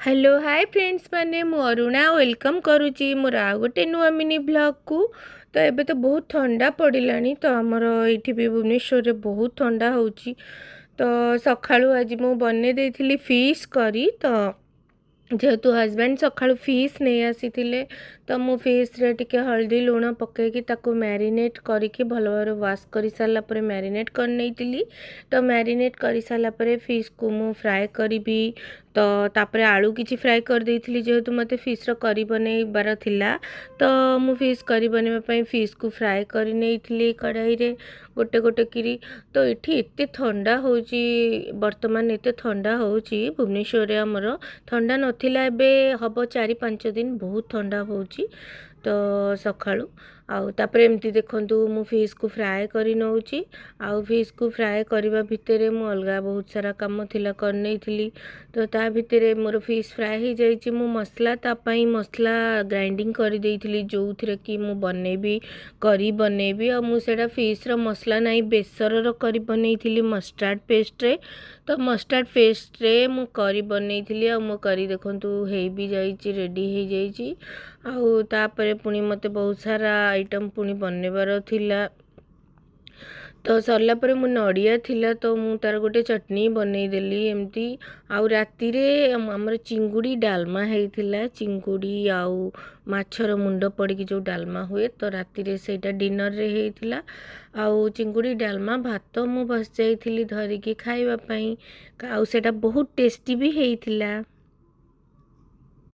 Hello hi friends माने मु Aruna welcome करुच्ची मोर आ गोटे नुआ मिनी ब्लॉग को। तो एबे तो बहुत ठंडा पड़िलानी तो आमर ये भी भुवनेश्वर रे बहुत ठंडा होची। तो सकाळु आज मु बने देथिली फिश करी। तो जेहेतु हजबैंड सकाळु फिश नहीं आसी तो मु फिश रे टिके हल्दी लुण पकईकी ताको मैरिनेट करके भल भाव वाश कर सारा पर मैरिनेट कर नहीं। तो मैरिनेट कर सारा पर फिश को मु फ्राए करी। तो तापर आलू किछि फ्राए कर देइथिली जेहेतु मते फिश रो करी बनैबार थिला। तो मु फिश करी बनैबा पई फिश को फ्राए करी नेइथिली कढ़ाई रे गोटे गोटे किरी। तो इठी एते ठंडा होची वर्तमान एते ठंडा होची भुवनेश्वर रे हमर ठंडा नथिला एबे हबो 4-5 दिन बहुत ठंडा होची। तो सकाळु आउ तापर एमती देखंतु मु फिश को फ्राए करी नउची। आउ फिश को फ्राए करबा भितरे मु अलगा बहुत सारा काम थिला कर नेइथिली। तो ता भितरे मोर फिश फ्राए हो जाइए मु मसला तापाई मसला ग्राइंडिंग कर देइथिली जो थिरे कि मु बनेबी करी बनेबी। और मु सेटा फिश रो मसला नहीं बेसर रो करी बनेइथिली मस्टर्ड पेस्ट रे। तो मस्टर्ड पेस्ट रे मु करी बनेइथिली आ मु करी देखंतु हेई भी जाइए रेडी हो जाइए। आउ तापरे पुणी मते बहुत सारा आइटम पुणी बनेबार थिला। तो सरला पर मु नड़िया थिला तो मु तार गोटे चटनी बनईदेली एमती। आउ राति रे हमर चिंगुड़ी डालमा हेइथिला चिंगुड़ी आउ माछर मुंड पड़की जो डालमा हुए। तो राति रे सेटा डिनर रे हेइथिला। आउ चिंगुड़ी डालमा भात मु बस जाइथिली धरिकी खाइबा पई। आउ सेटा बहुत टेस्टी भी हेइथिला।